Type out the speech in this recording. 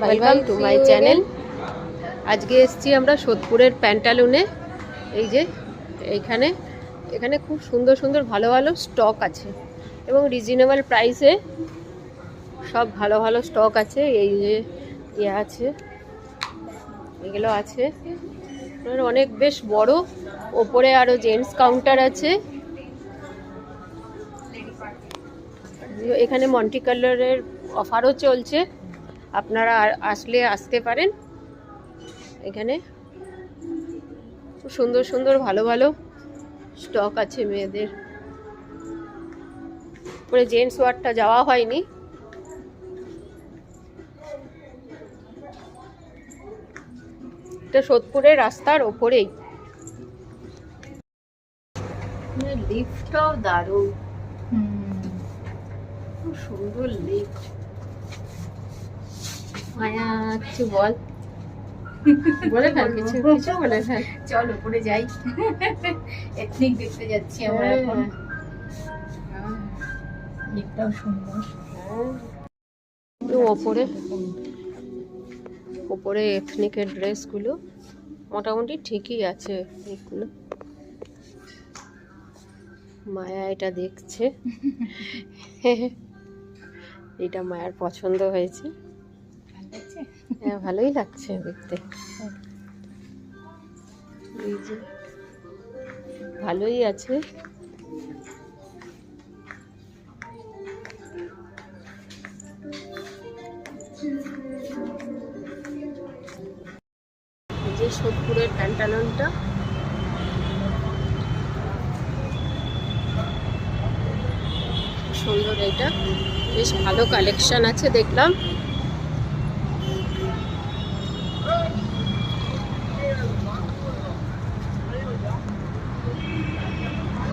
Welcome to my channel. আজকে এসেছি আমরা সোদপুরের প্যান্টালুনে। এই যে এখানে খুব সুন্দর সুন্দর ভালো ভালো স্টক আছে এবং রিজনেবল প্রাইসে সব ভালো ভালো স্টক আছে। এই যে ইয়ে আছে, এগুলো আছে অনেক বেশ বড়। ওপরে আরও জেন্টস কাউন্টার আছে। এখানে মন্টি কালারের অফারও চলছে, আপনারা আসতে পারেন। এখানে খুব সুন্দর সুন্দর ভালো ভালো স্টক আছে মেয়েদের। পরে জেন্টস ওয়ার্ডটা যাওয়া হয়নি। এটা সোদপুরের রাস্তার ওপরেই। লিফটটাও দারুণ, খুব সুন্দর লিফট। মায়া কিছু বল, বলে ফেল, কিছু কিছু বলে ফেল। চল উপরে যাই, এথনিক দেখতে যাচ্ছি আমরা এখন। লিফটটাও সুন্দর। ওপরে এথনিকের ড্রেসগুলো মোটামুটি ঠিকই আছে। এগুলো মায়া এটা দেখছে, এটা মায়ার পছন্দ হয়েছে। হ্যাঁ, ভালোই লাগছে দেখতে। এই যে ভালোই আছে। এই যে সোদপুরের প্যান্টালনটা, সুন্দর। এটা বেশ ভালো কালেকশন আছে দেখলাম।